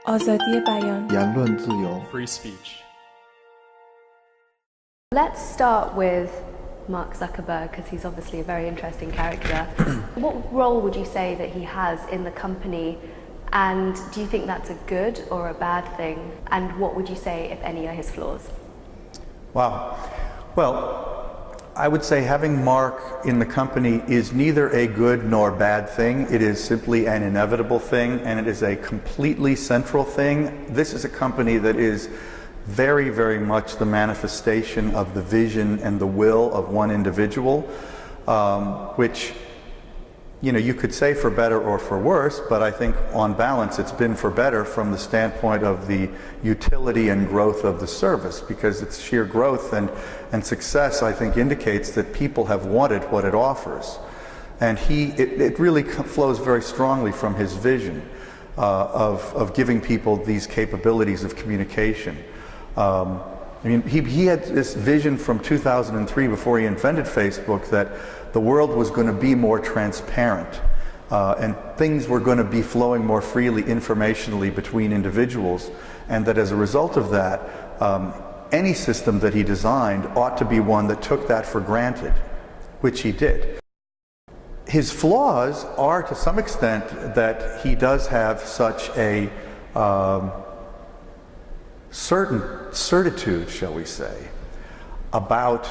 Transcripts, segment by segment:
آزادی بیان言论自由 free speech. Let's start with Mark Zuckerberg, because he's obviously a very interesting character. What role would you say that he has in the company, and do you think that's a good or a bad thing? And what would you say, if any, are his flaws? Wow. Well, I would say having Mark in the company is neither a good nor bad thing. It is simply an inevitable thing, and it is a completely central thing. This is a company that is very, very much the manifestation of the vision and the will of one individual, which, you know, you could say for better or for worse, but I think on balance it's been for better from the standpoint of the utility and growth of the service, because its sheer growth and success, I think, indicates that people have wanted what it offers. And it really flows very strongly from his vision of giving people these capabilities of communication. I mean, he had this vision from 2003, before he invented Facebook, that the world was going to be more transparent and things were going to be flowing more freely informationally between individuals, and that as a result of that, any system that he designed ought to be one that took that for granted, which he did. His flaws are, to some extent, that he does have such a certitude, shall we say, about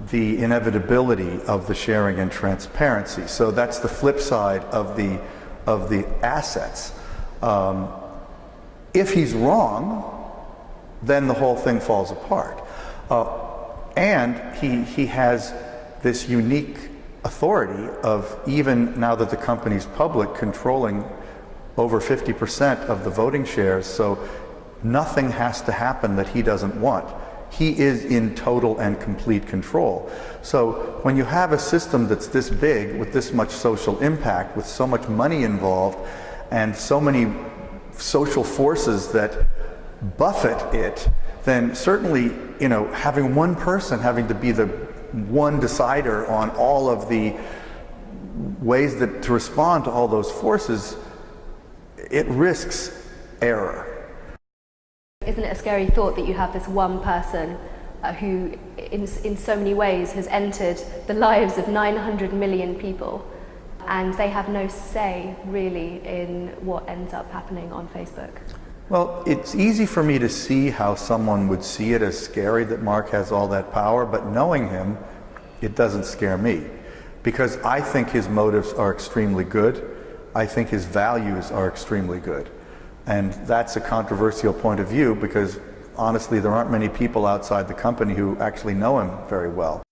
the inevitability of the sharing and transparency. So that's the flip side of the assets. If he's wrong, then the whole thing falls apart. And he has this unique authority of, even now that the company's public, controlling over 50% of the voting shares, so nothing has to happen that he doesn't want. He is in total and complete control. So when you have a system that's this big, with this much social impact, with so much money involved, and so many social forces that buffet it, then certainly, you know, having one person having to be the one decider on all of the ways that to respond to all those forces, it risks error. Isn't it a scary thought that you have this one person who in so many ways has entered the lives of 900 million people, and they have no say really in what ends up happening on Facebook? Well, it's easy for me to see how someone would see it as scary that Mark has all that power, but knowing him, it doesn't scare me, because I think his motives are extremely good. I think his values are extremely good. And that's a controversial point of view, because honestly there aren't many people outside the company who actually know him very well.